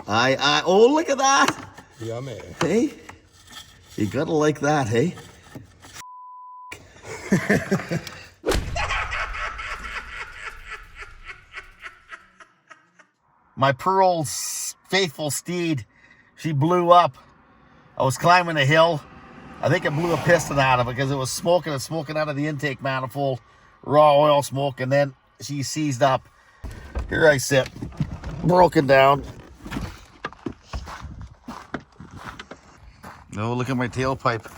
Oh, look at that. Yummy. Hey, you gotta like that, hey? My Pearl's faithful steed, she blew up. I was climbing a hill. I think it blew a piston out of it because it was smoking and smoking out of the intake manifold, raw oil smoke, and then she seized up. Here I sit, broken down. Oh, look at my tailpipe.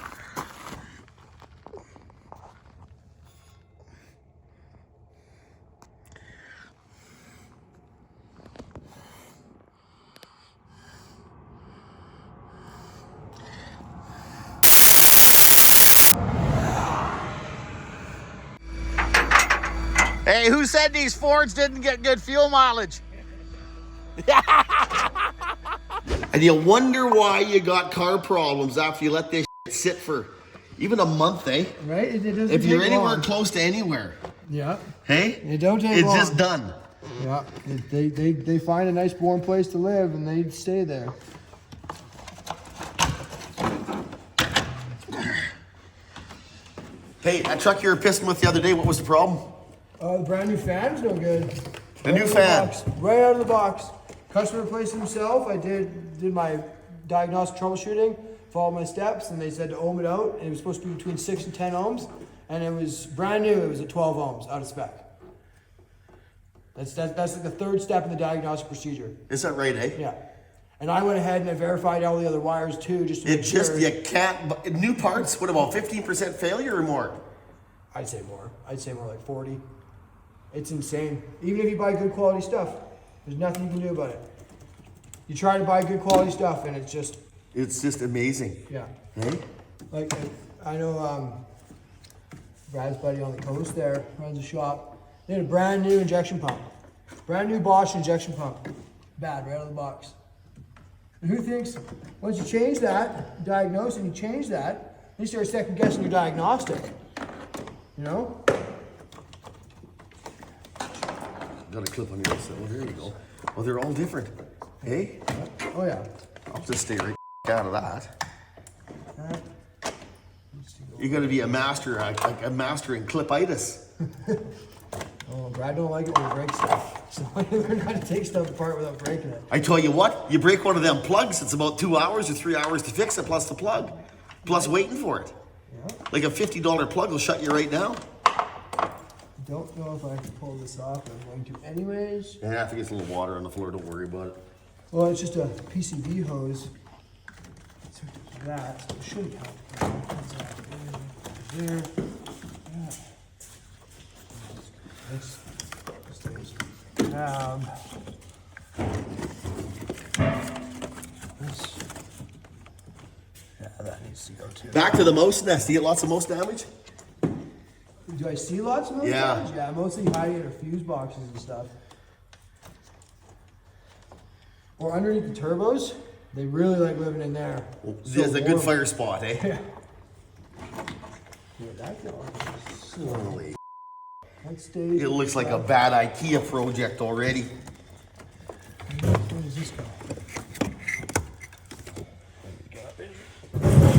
Hey, who said these Fords didn't get good fuel mileage? And you wonder why you got car problems after you let this shit sit for even a month, eh? Right? It doesn't If you're take anywhere long. close to anywhere, Yeah. hey? It don't take It's long. just done. Yeah. They find a nice warm place to live and they stay there. Hey, that truck you were pissing with the other day, what was the problem? The brand new fan's no good. The new fan. Right out of the box. Customer replaced it himself. I did my diagnostic troubleshooting, followed my steps, and they said to ohm it out. And it was supposed to be between 6 and 10 ohms. And it was brand new, it was at 12 ohms out of spec. That's like the third step in the diagnostic procedure. Is that right, eh? Yeah. And I went ahead and I verified all the other wires too, just to make sure. You can't, new parts, what about 15% failure or more? I'd say more. I'd say more like 40. It's insane. Even if you buy good quality stuff, there's nothing you can do about it. You try to buy good quality stuff and it's just amazing. Yeah. Hey? Like, I know Brad's buddy on the coast there runs a shop. They had a brand new injection pump. Brand new Bosch injection pump. Bad, right out of the box. And who thinks, once you change that, diagnose and you change that, then you start second guessing your diagnostic. You know? Got a clip on your cell. Here you go. Well, they're all different. Hey? Oh yeah. I'll just stay right out of that. You got to be a master, a master in clipitis. Oh, Brad don't like it when you break stuff. So I learned how to take stuff apart without breaking it. I tell you what, you break one of them plugs, it's about 2 hours or 3 hours to fix it, plus the plug, plus waiting for it. Yeah. Like a $50 plug will shut you right down. Don't know if I can pull this off, but I'm going to anyways. Yeah, I think it's a little water on the floor, don't worry about it. Well, it's just a PCB hose. So that, so it shouldn't help. There. Yeah. This stays tab. This. Yeah, that needs to go too. Back to the mouse nest, you get lots of mouse damage? Do I see lots of those? Yeah. Things? Yeah, mostly hiding in fuse boxes and stuff. Or underneath the turbos, they really like living in there. There's a good fire spot, eh? Yeah. Where'd that go? Holy. That stays. It looks like a bad IKEA project already. Where does this go?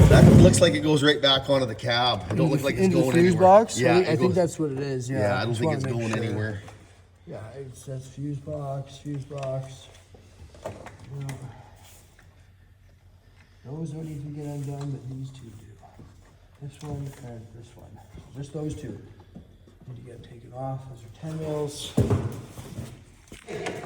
That looks like it goes right back onto the cab. It don't look like it's into going the fuse anywhere. box? Yeah, I think that's what it is. Yeah, I don't just think wanna it's make going sure. anywhere. Yeah, it says fuse box, fuse box. Yeah. Those don't need to get undone, but these two do. This one and this one. Just those two. Need to get taken off. Those are 10 mils.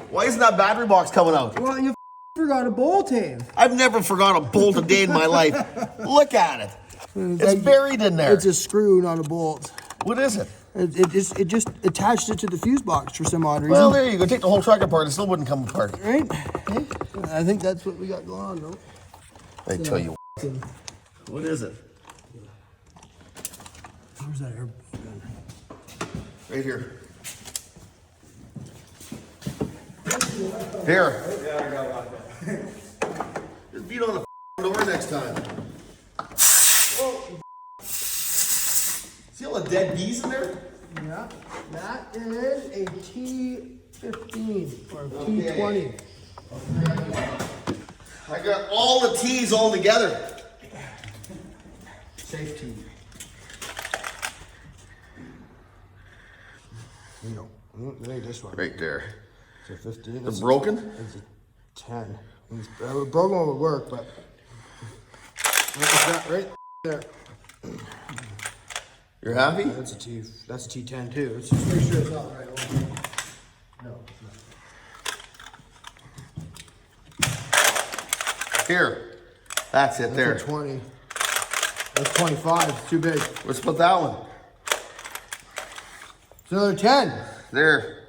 Why isn't that battery box coming out? Well, you forgot a bolting. I've never forgot a bolt a day in my life. Look at it. It's buried in there. It's a screw, not a bolt. What is it? It just attached it to the fuse box for some odd reason. Well, there you go. Take the whole truck apart. It still wouldn't come apart. Right? I think that's what we got going on, though. I tell you. What is it? Where's that air gun? Right here. Here. Yeah, I got one. Just beat on the door next time. See all the dead bees in there? Yeah, that is a T15 or T20. I got all the T's all together. Safety. No, it ain't this one. Right there. It's a 15. It's broken? It's a 10. A broken one would work, but that right there. You're happy? That's a T10 too. Let's just make sure it's not the right one. No, it's not. Here. That's it there. That's a 20. That's 25. It's too big. Let's put that one. It's another 10. There.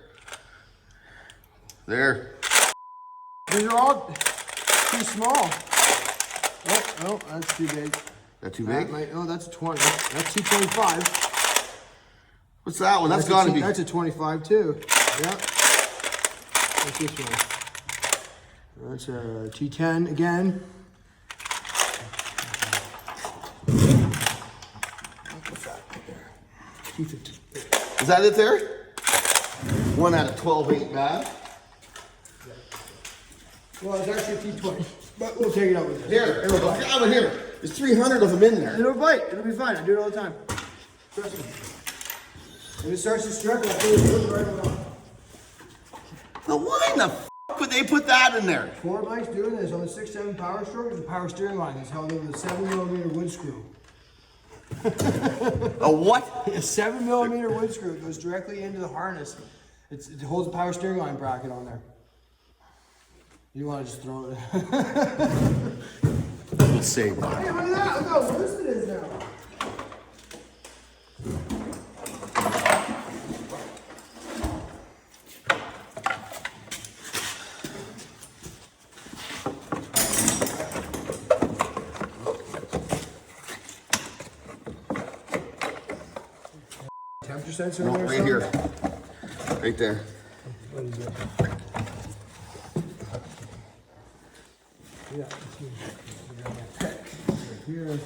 There. These are all too small. Oh, that's too big. That too big? No, that's a 20. That's 225. What's that one? That's gotta be. That's a 25 too. Yep. What's this one? That's a T10 again. What's that right there? T15. Is that it there? 1 out of 12 ain't bad. Well, it's actually a T20, but we'll take it out with this. Here, It'll bite. out of here. There's 300 of them in there. It'll bite. It'll be fine. I do it all the time. Trust me. If it starts to strip, I'll put it right on. Now why in the f would they put that in there? Ford likes doing this on the 6-7 power stroke. There's a power steering line that's held over the 7mm wood screw. A what? A 7mm wood screw goes directly into the harness. It holds a power steering line bracket on there. You want to just throw it? Let's see. Hey, look at that! Look how loose it is now. Temperature sensor in No, there? right here. Right there. What is it? Yeah, here.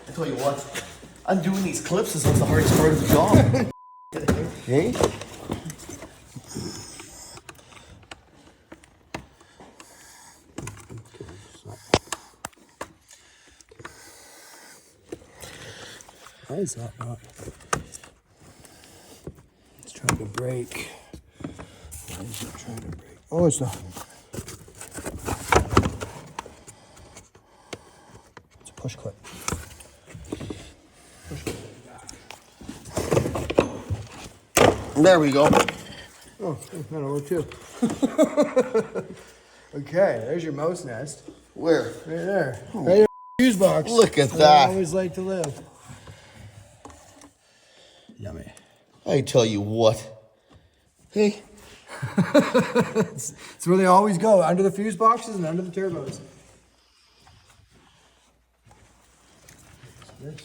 I tell you what, undoing these clips is what's the hardest part of the job. Okay? Why is that not? It's trying to break. Why is it trying to break? Oh, it's not. It's a push clip. There we go. Oh, that'll work too. Okay, there's your mouse nest. Where? Right there. Right in the fuse box. Look at where that. I always like to live. Yummy. I tell you what. Hey. It's where they always go, under the fuse boxes and under the turbos. This,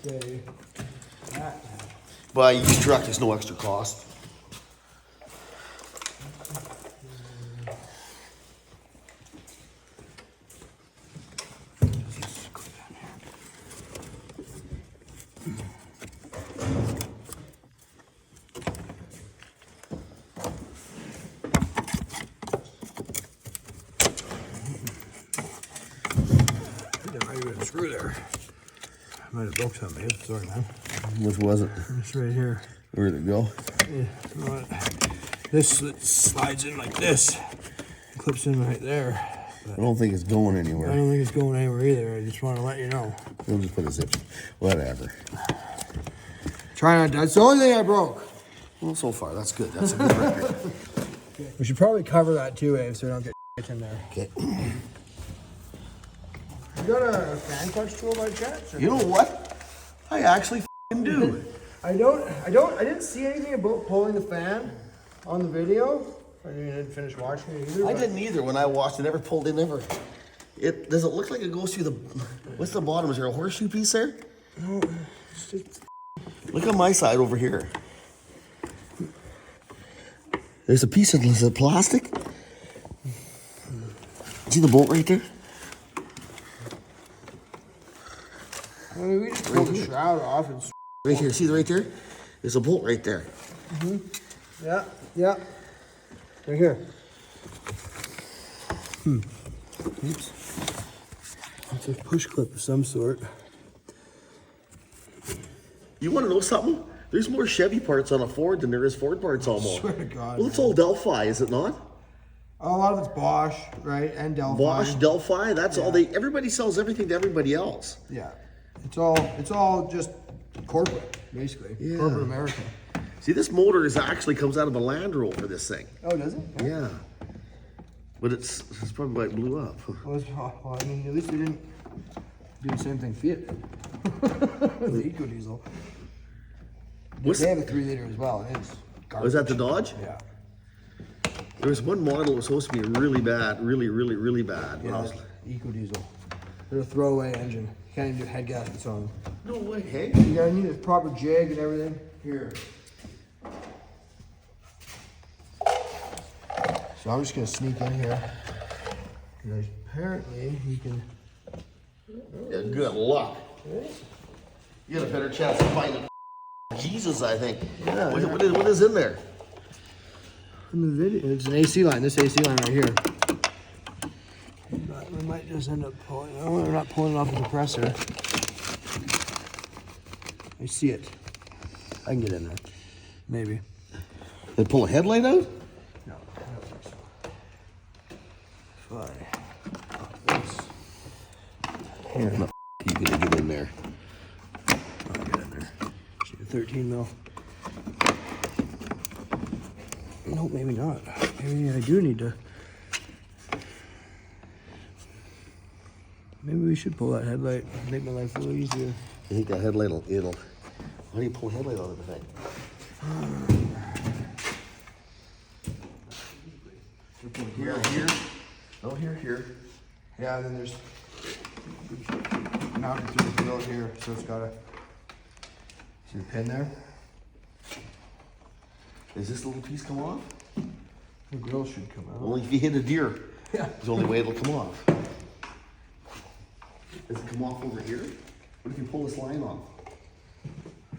stay, that. Buy a used truck, there's no extra cost. Screw there. I might have broke something. Sorry, man. Which was it? It's right here. Where'd it go? Yeah, this slides in like this. It clips in right there. I don't think it's going I anywhere. don't think it's going anywhere either. I just want to let you know. We'll just put a zip. Whatever. Try not. That's the only thing I broke. Well, so far, that's good. That's a good record. We should probably cover that too, Abe, so we don't get in there. Okay. You got a fan clutch tool by chance? You know what? I actually do. I didn't see anything about pulling the fan on the video. I didn't finish watching it either. I but- didn't either when I watched it. Never pulled it, never. Does it look like it goes through the, what's the bottom? Is there a horseshoe piece there? No, it's just, Look on my side over here. There's a piece of, is it plastic? See the bolt right there? I mean, we just pulled the shroud off and. Right here, see right there? There's a bolt right there. Yeah, yeah. Right here. Oops. It's a push clip of some sort. You want to know something? There's more Chevy parts on a Ford than there is Ford parts almost. I swear to God. Well, it's all Delphi, is it not? A lot of it's Bosch, right? And Delphi. Bosch, Delphi, that's all they, everybody sells everything to everybody else. Yeah. It's all just corporate, basically. Yeah. Corporate America. See, this motor actually comes out of a Land Rover, this thing. Oh, does it? Yeah. But it's probably why it blew up. Well, I mean, at least they didn't do the same thing Fiat did. The EcoDiesel. They have a 3-liter as well. It is garbage. Was that the Dodge? Yeah. There was one model that was supposed to be really bad, really bad. When I was... EcoDiesel. They're a throwaway engine. You can't even do head gaskets on them. No way, hey? You gotta need a proper jig and everything. Here. So I'm just gonna sneak in here. Because apparently you can. Yeah, good luck. You got a better chance of finding Jesus, I think. Yeah, what is in there? In the video, it's an AC line. This AC line right here. But we might just end up pulling. Oh, we're not pulling it off the compressor. I see it. I can get in there. Maybe. They pull a headlight out? No, I don't think so. Fine. Here. No, you gonna get in there. I'll get in there. See the 13 mil. No, maybe not. Maybe I do need to. Maybe we should pull that headlight. Make my life a little easier. You think that headlight it'll how do you pull a headlight out of the thing? Here. Oh, here. Yeah, and then there's mounted through the grill here, so it's got a. See the pin there? Does this little piece come off? The grill should come out. Only if you hit a deer. Yeah. It's the only way it'll come off. Does it come off over here? What if you pull this line off?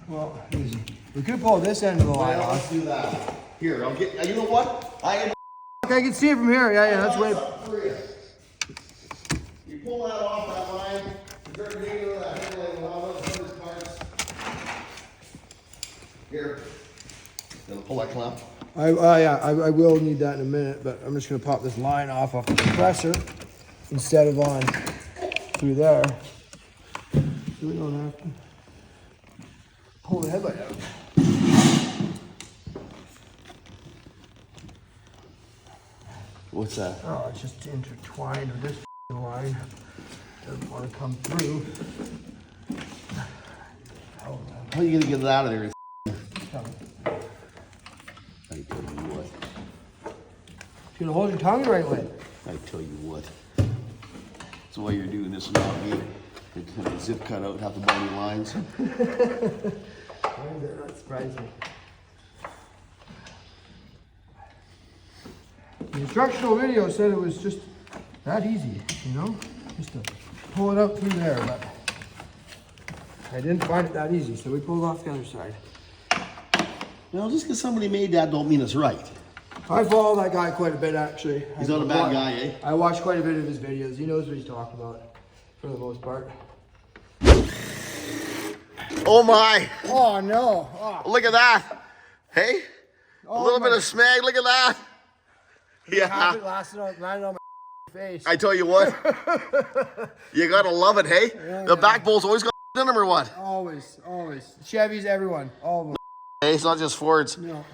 Well, easy. We could pull this end of the line Well, let's off. do that. Here, I'll get. You know what? I can see it from here. Yeah, that's way. You pull that off that line. Start digging into that headlight and all those other parts. Here. Gonna pull that clamp. I will need that in a minute, but I'm just gonna pop this line off the compressor instead of on through there. So we don't have to pull the headlight out. What's that? Oh, it's just intertwined with this line. Doesn't want to come through. How are you gonna get it out of there? Coming. I tell you what. You gotta hold your tongue the right way. I tell you what. That's why you're doing this and not me. Have a zip cut out half the body lines. Why did that surprise me? The instructional video said it was just that easy, you know? Just to pull it out through there, but I didn't find it that easy, so we pulled off the other side. Well, just because somebody made that don't mean it's right. I follow that guy quite a bit, actually. He's not a bad guy, eh? I watch quite a bit of his videos. He knows what he's talking about, for the most part. Oh my! Oh, no. Oh. Look at that! Hey? A little bit of smeg, look at that! Half it Yeah. landed on my face. I tell you what. You gotta love it, hey? The yeah. back bolt's always got in them or what? Always. Chevys, everyone. All of them. Hey, it's not just Fords. No.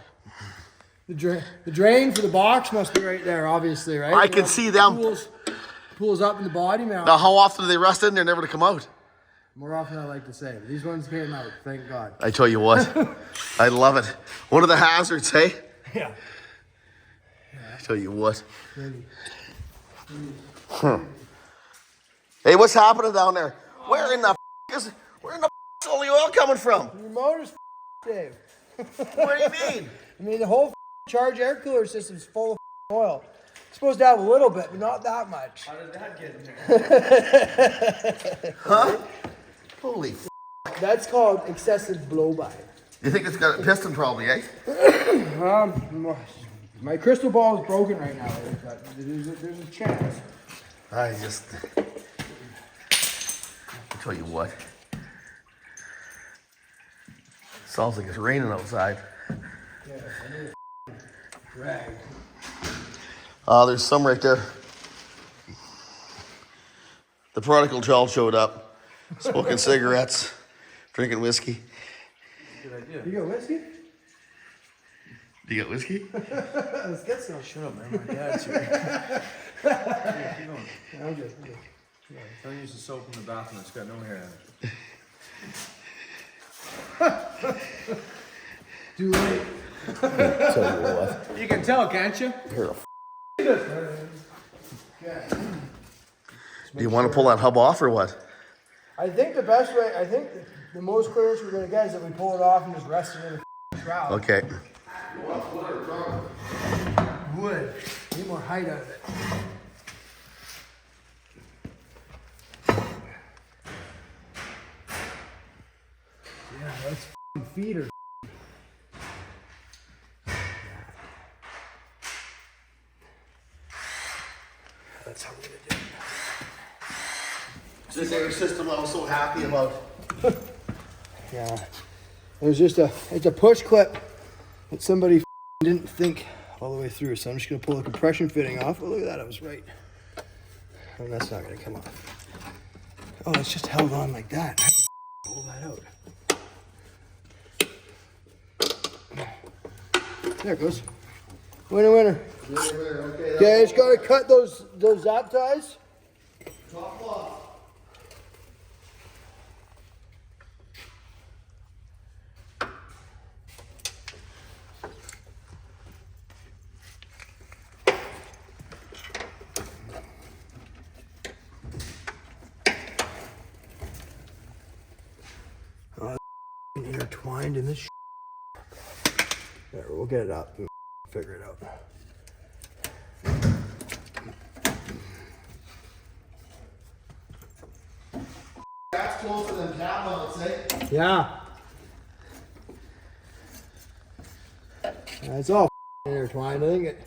The drain for the box must be right there, obviously, right? I can see them. Pulls up in the body mount. Now, how often do they rust in there never to come out? More often than I like to say. But these ones came out, thank God. I tell you what. I love it. One of the hazards, hey? Yeah. I tell you what. Maybe. Hey, what's happening down there? Where in the is all the oil coming from? Your motor's Dave. What do you mean? I mean, the whole charge air cooler system's full of oil. It's supposed to have a little bit, but not that much. How did that get in there? Huh? Holy That's called excessive blow-by. You think it's got a piston probably, eh? My crystal ball is broken right now, but there's a chance. I tell you what. Sounds like it's raining outside. Yeah, I need a drag. There's some right there. The prodigal child showed up, smoking cigarettes, drinking whiskey. Good idea. You got whiskey? Do you got whiskey? Let's get some. Shut up, man. My dad's here. Yeah, keep going. Yeah, I'm good. Yeah, don't use the soap in the bathroom. It's got no hair in it. Too late. Tell you what. You can tell, can't you? Here, Okay. do you want to pull that hub off or what? I think the best way, the most clearance we're gonna get is that we pull it off and just rest it in the shroud. Okay. Wood. Need more height out of it. Yeah, that's feeder. That's how we're gonna do it. This air system I was so happy about. Yeah. It's a push clip that somebody didn't think all the way through. So I'm just gonna pull the compression fitting off. Oh, look at that, I was right. And that's not gonna come off. Oh, it's just held on like that. I can pull that out. There it goes. Winner, winner. Okay, just gotta cut those zap ties. Top off. Intertwined in this. There, we'll get it up and figure it out. That's closer than Cal, let's say. Yeah. It's all intertwined. I think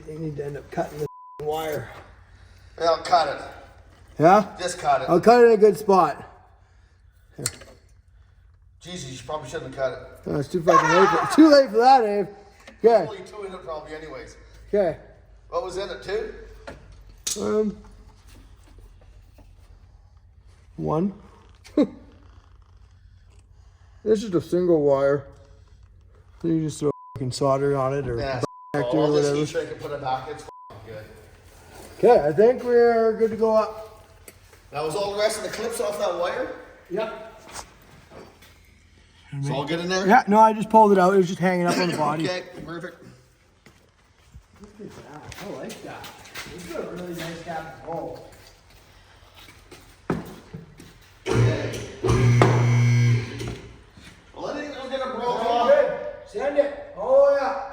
they need to end up cutting the wire. Yeah, I'll cut it. Yeah? Just cut it. I'll cut it in a good spot. Jesus, you probably shouldn't have cut it. Oh, it's too fucking late. Too late for that, Abe. Okay. Only two in it probably anyways. Okay. What was in it, two? One. This is a single wire. You just throw fucking solder on it or Yeah. connector or I'll just whatever. keep sure I can put it back. It's good. Okay, I think we're good to go up. That was all the rest of the clips off that wire? Yep. It's all good in there? Yeah, no, I just pulled it out. It was just hanging up on the body. Okay, perfect. Look at that. I like that. This is a really nice cap hole. Well, I think I'm gonna broke Very off. good. Send it. Oh, yeah.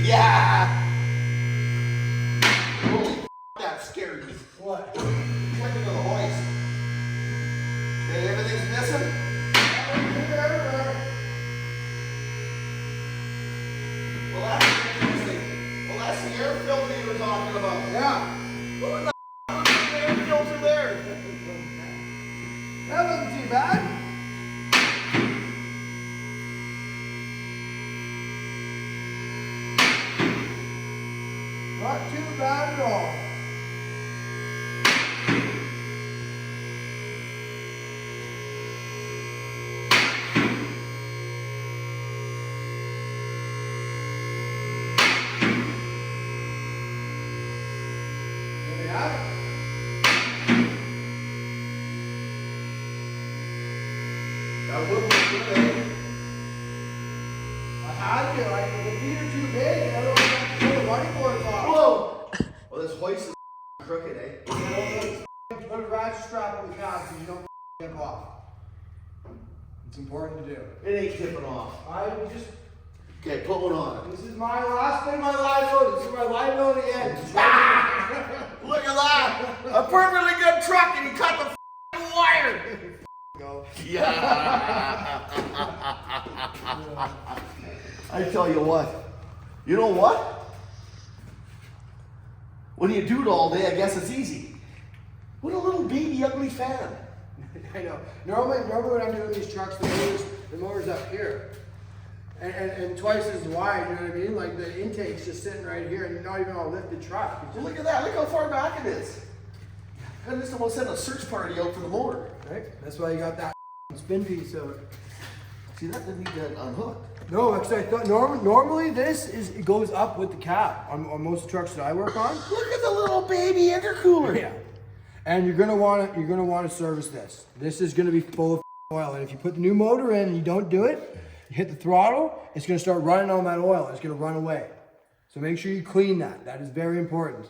Yeah! Holy that scared me. What? Look at the hoist. Okay, everything's missing? Well, that's interesting. Well, that's the air filter you were talking about. Yeah. What the f*** was the air filter there? That wasn't too bad. Not too bad at all. There we have it. That would look good, eh? I had to. The feet are too big. I don't want to pull the running boards off. Whoa! Well, this hoist is crooked, eh? Put a ratchet strap on the cab so you don't tip off. It's important to do. It ain't tipping off. Okay, put one on. This is my last bit of my liability. This is my liability end. Look at that! A perfectly good truck and you cut the wire! Go. Yeah! I tell you what. You know what? when you do it all day, I guess it's easy. What a little baby ugly fan. I know. Normally when I'm doing these trucks, the motor's up here. And twice as wide, you know what I mean? Like the intake's just sitting right here and you're not even on a lifted truck. Well, look at that, look how far back it is. I just almost sent a search party out for the motor. Right? That's why you got that spin piece of it. See, that didn't need that unhooked. No, actually I thought normally it goes up with the cap on most of the trucks that I work on. Look at the little baby intercooler. Yeah. And you're gonna want to service this. This is gonna be full of oil. And if you put the new motor in and you don't do it, you hit the throttle, it's gonna start running on that oil. It's gonna run away. So make sure you clean that. That is very important.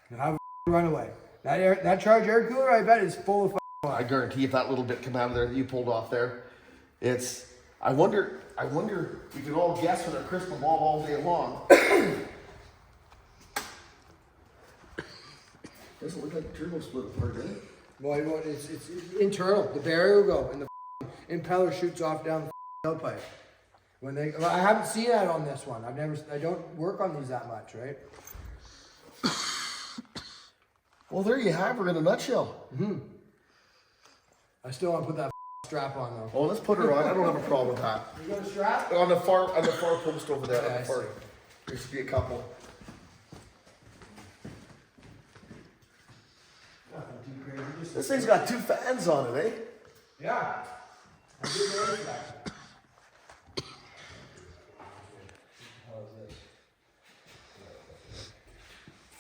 You'll have a run away. That charged air cooler, I bet, is full of oil. I guarantee if that little bit come out of there that you pulled off there, I wonder we could all guess with our crystal ball all day long. Doesn't look like the turbo split apart, does it? Well, it's internal. The barrier will go and the impeller shoots off down the tailpipe. I haven't seen that on this one. I don't work on these that much, right? Well, there you have her in a nutshell. Mm-hmm. I still want to put that strap on though. Oh, let's put her on. I don't have a problem with that. You got a strap? On the far post over there. Yeah, on the I far. see. There used to be a couple. Nothing too crazy. Just This thing's got 2 fans on it, eh? yeah. I did notice that.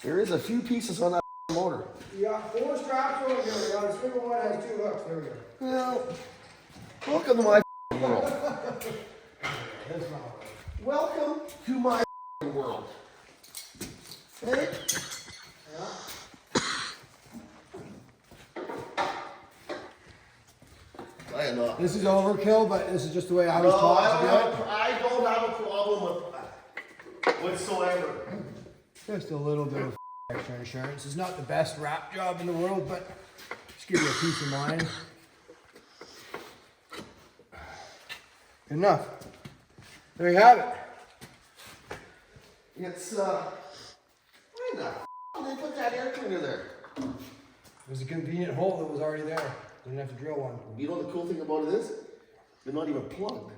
There is a few pieces on that motor. You got 4 straps over here. We got a single one that has 2 hooks. There we go. Well, welcome to my world. That's not right. Welcome to my world. Hey? Yeah. I am not. This is overkill, but this is just the way I was No, taught to do it. I don't have a problem with that whatsoever. Just a little bit of extra insurance. It's not the best wrap job in the world, but just give you a peace of mind. Good enough. There you have it. It's why the they put that air cleaner there? It was a convenient hole that was already there. Didn't have to drill one. You know the cool thing about it is, they're not even plugged.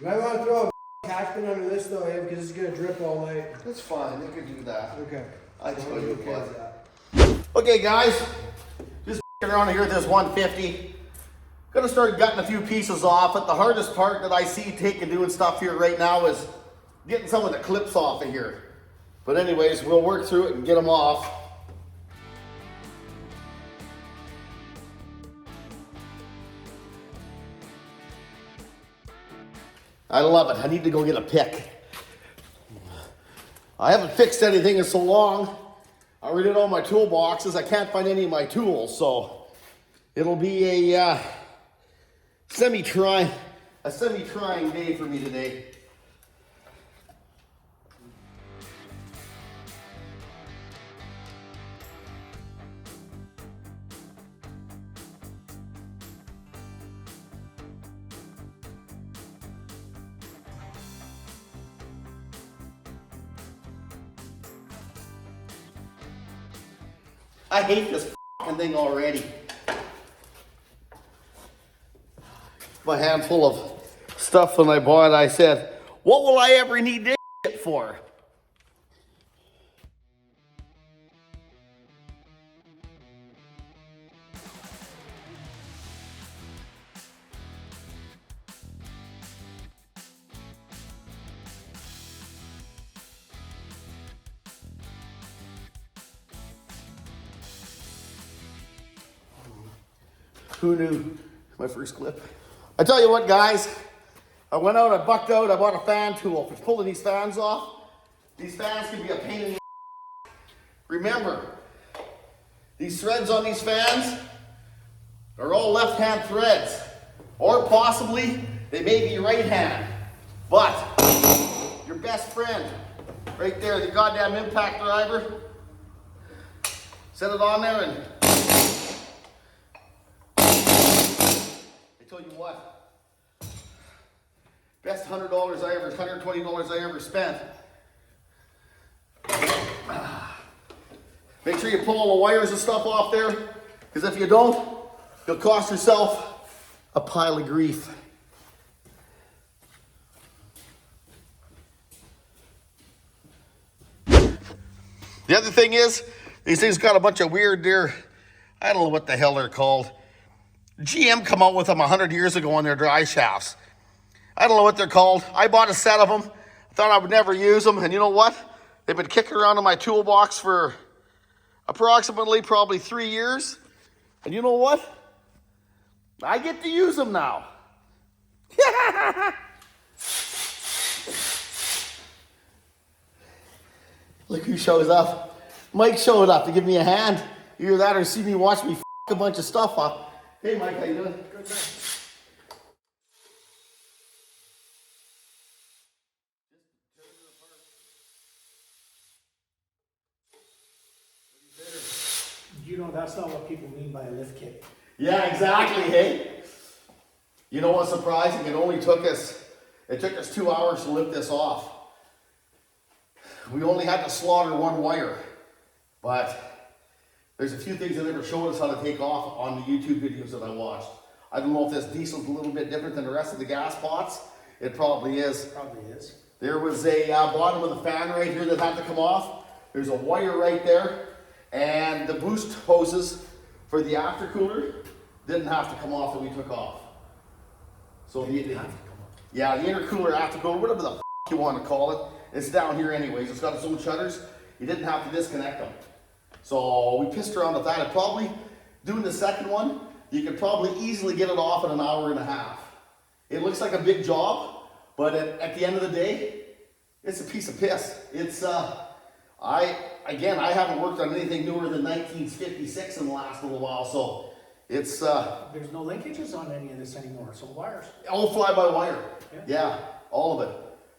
You might want to throw a catchment under this though, Abe, because it's going to drip all night. That's fine, they could do that. Okay. I tell you Okay with what. that. Okay guys, just around here at this 150. Gonna start gutting a few pieces off it. The hardest part that I see taking doing stuff here right now is getting some of the clips off of here. But anyways, we'll work through it and get them off. I love it. I need to go get a pick. I haven't fixed anything in so long. I redid all my toolboxes. I can't find any of my tools, so it'll be a semi-trying day for me today. I hate this fucking thing already. My handful of stuff when I bought it, I said, what will I ever need this shit for? Who knew? My first clip. I tell you what, guys. I went out, I bucked out, I bought a fan tool for pulling these fans off. These fans can be a pain in the ass. Remember, these threads on these fans are all left-hand threads. Or possibly, they may be right-hand. But, your best friend, right there, the goddamn impact driver, set it on there and I tell you what, Best $120 I ever spent. Make sure you pull all the wires and stuff off there, because if you don't, you'll cost yourself a pile of grief. The other thing is, these things got a bunch of weird I don't know what the hell they're called. GM come out with them 100 years ago on their dry shafts. I don't know what they're called. I bought a set of them. I thought I would never use them, and you know what? They've been kicking around in my toolbox for approximately probably 3 years. And you know what? I get to use them now. Look who shows up. Mike showed up to give me a hand. Either that or see me watch me f a bunch of stuff up. Hey Mike, how you doing? Good, man. You know, that's not what people mean by a lift kit. Yeah, exactly, hey? You know what's surprising? It took us 2 hours to lift this off. We only had to slaughter one wire, but there's a few things that never showed us how to take off on the YouTube videos that I watched. I don't know if this diesel's a little bit different than the rest of the gas pots. It probably is. Probably is. There was a bottom of the fan right here that had to come off. There's a wire right there. And the boost hoses for the aftercooler didn't have to come off that we took off. So the intercooler, aftercooler, whatever the f you want to call it, it's down here anyways. It's got its own shutters. You didn't have to disconnect them. So we pissed around with that. And probably doing the second one, you could probably easily get it off in an hour and a half. It looks like a big job, but at the end of the day, it's a piece of piss. It's I haven't worked on anything newer than 1956 in the last little while, so it's There's no linkages on any of this anymore. It's all wires. all fly-by-wire. Yeah, all of it.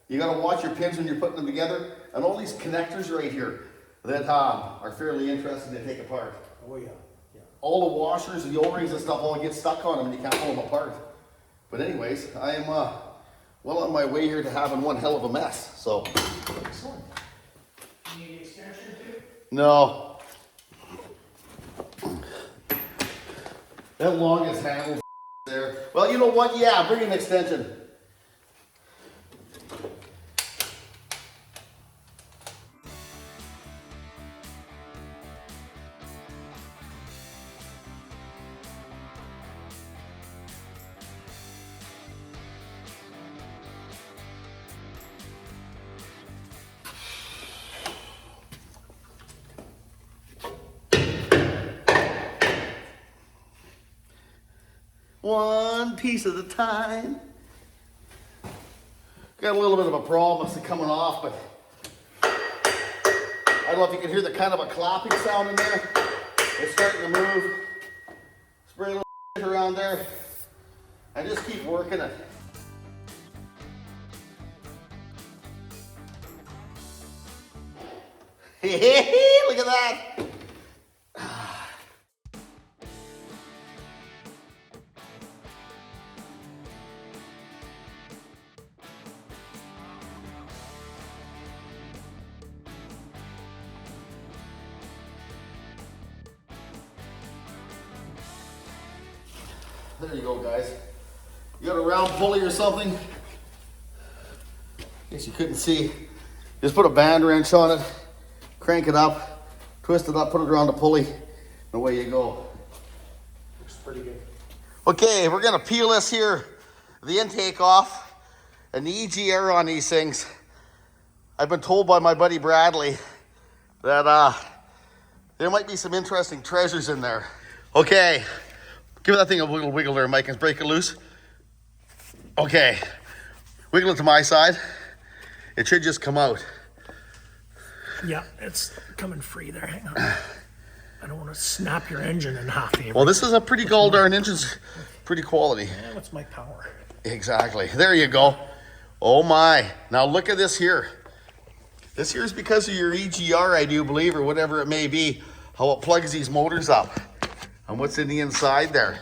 You got to watch your pins when you're putting them together, and all these connectors right here that are fairly interesting to take apart. Oh yeah, yeah. All the washers and the O-rings and stuff all get stuck on them, and you can't pull them apart. But anyways, I am well on my way here to having one hell of a mess. So. Excellent. You need an extension too? No. That longest handle there. Well, you know what? Yeah, bring an extension. One piece at a time. Got a little bit of a problem with it coming off, but I don't know if you can hear the kind of a clapping sound in there. It's starting to move. Spray a little shit around there. I just keep working it. Hey, look at that. There you go, guys. You got a round pulley or something? In case you couldn't see, just put a band wrench on it, crank it up, twist it up, put it around the pulley, and away you go. Looks pretty good. Okay, we're gonna peel this here, the intake off, and the EGR on these things. I've been told by my buddy Bradley that there might be some interesting treasures in there. Okay. Give that thing a little wiggle there, Mike, and break it loose. Okay, wiggle it to my side. It should just come out. Yeah, it's coming free there. Hang on. I don't want to snap your engine in half. Avery. Well, this is a pretty gold darn engine's pretty quality. Yeah, what's my power? Exactly. There you go. Oh my. Now look at this here. This here is because of your EGR, I do believe, or whatever it may be, how it plugs these motors up. And what's in the inside there.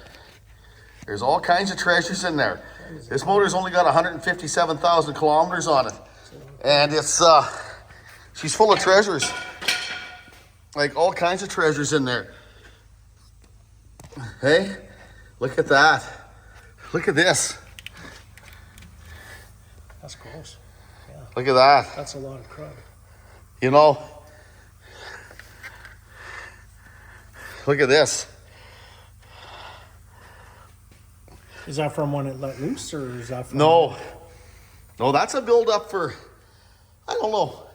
There's all kinds of treasures in there. This motor's only got 157,000 kilometers on it. And it's, she's full of treasures. Like all kinds of treasures in there. Hey, look at that. Look at this. That's gross. Yeah. Look at that. That's a lot of crud. You know, look at this. Is that from when it let loose, or is that from... No, that's a build up for, I don't know.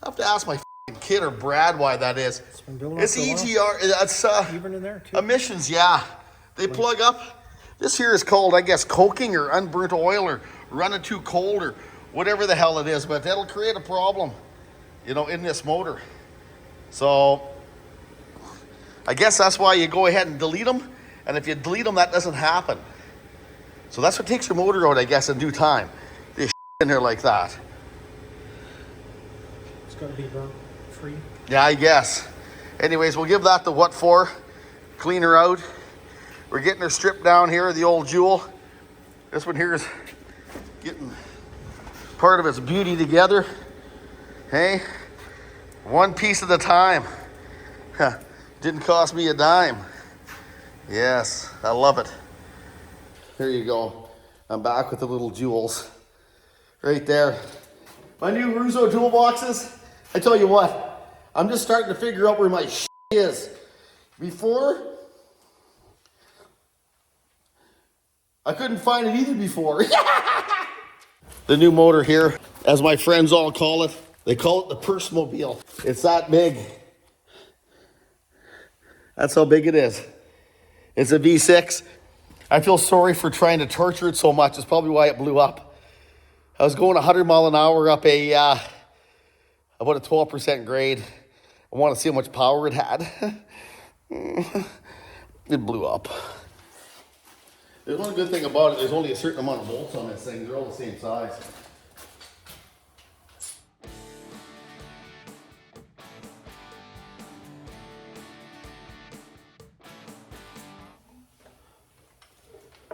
I have to ask my f***ing kid or Brad why that is. It's been building It's up for a EGR, that's even in there too. emissions, yeah. They plug up. This here is called, I guess, coking or unburnt oil or running too cold or whatever the hell it is, but that'll create a problem, you know, in this motor. So I guess that's why you go ahead and delete them. And if you delete them, that doesn't happen. So that's what takes your motor out, I guess, in due time. This in there like that. It's got to be burnt free. Yeah, I guess. Anyways, we'll give that the what for. Clean her out. We're getting her stripped down here, the old Jewel. This one here is getting part of its beauty together. Hey, one piece at a time. Didn't cost me a dime. Yes, I love it. There you go. I'm back with the little jewels. Right there. My new Russo jewel boxes. I tell you what, I'm just starting to figure out where my is. Before, I couldn't find it either before. The new motor here, as my friends all call it, they call it the Purse-mobile. It's that big. That's how big it is. It's a V6. I feel sorry for trying to torture it so much. It's probably why it blew up. I was going 100 mile an hour up about a 12% grade. I want to see how much power it had. It blew up. There's one good thing about it. There's only a certain amount of bolts on this thing. They're all the same size.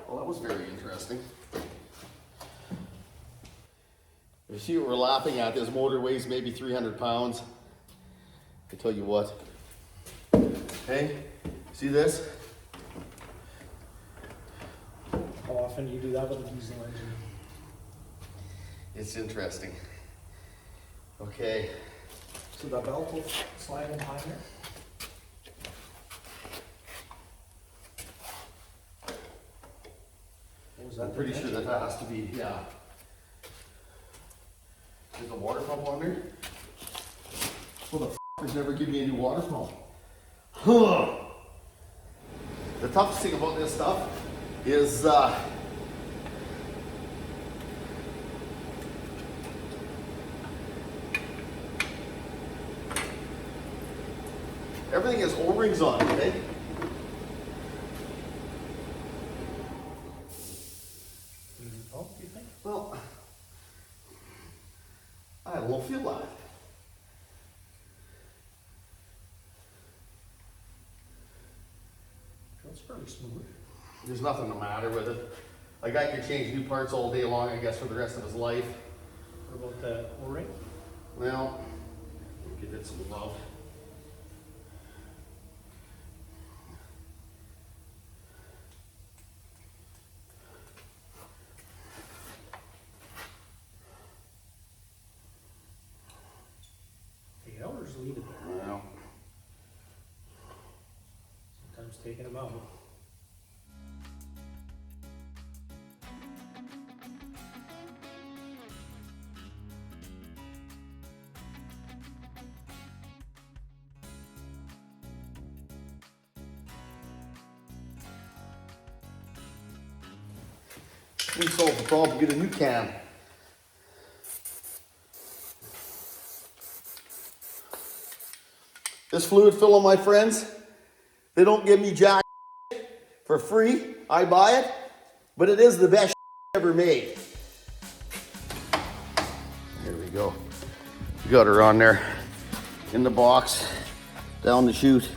Well, that was very interesting. You see what we're laughing at? This motor weighs maybe 300 pounds. I tell you what. Hey, see this? How often do you do that with a diesel engine? It's interesting. Okay. So the belt will slide in behind there? I'm pretty sure that has to be, yeah. There's a water pump on there? Well, the f***ers never give me a new water pump. Huh. The toughest thing about this stuff is everything has O-rings on it, okay? Oh, do you think? Well, I don't feel that. It's pretty smooth. There's nothing the matter with it. A guy could change new parts all day long, I guess, for the rest of his life. What about the O-ring? Well, we'll give it some love. Take it out or just leave it there? Well, Sometimes taking them out. we solved the problem, get a new can. This fluid filler, my friends, they don't give me jack for free. I buy it, but it is the best ever made. There we go. We got her on there in the box, down the chute.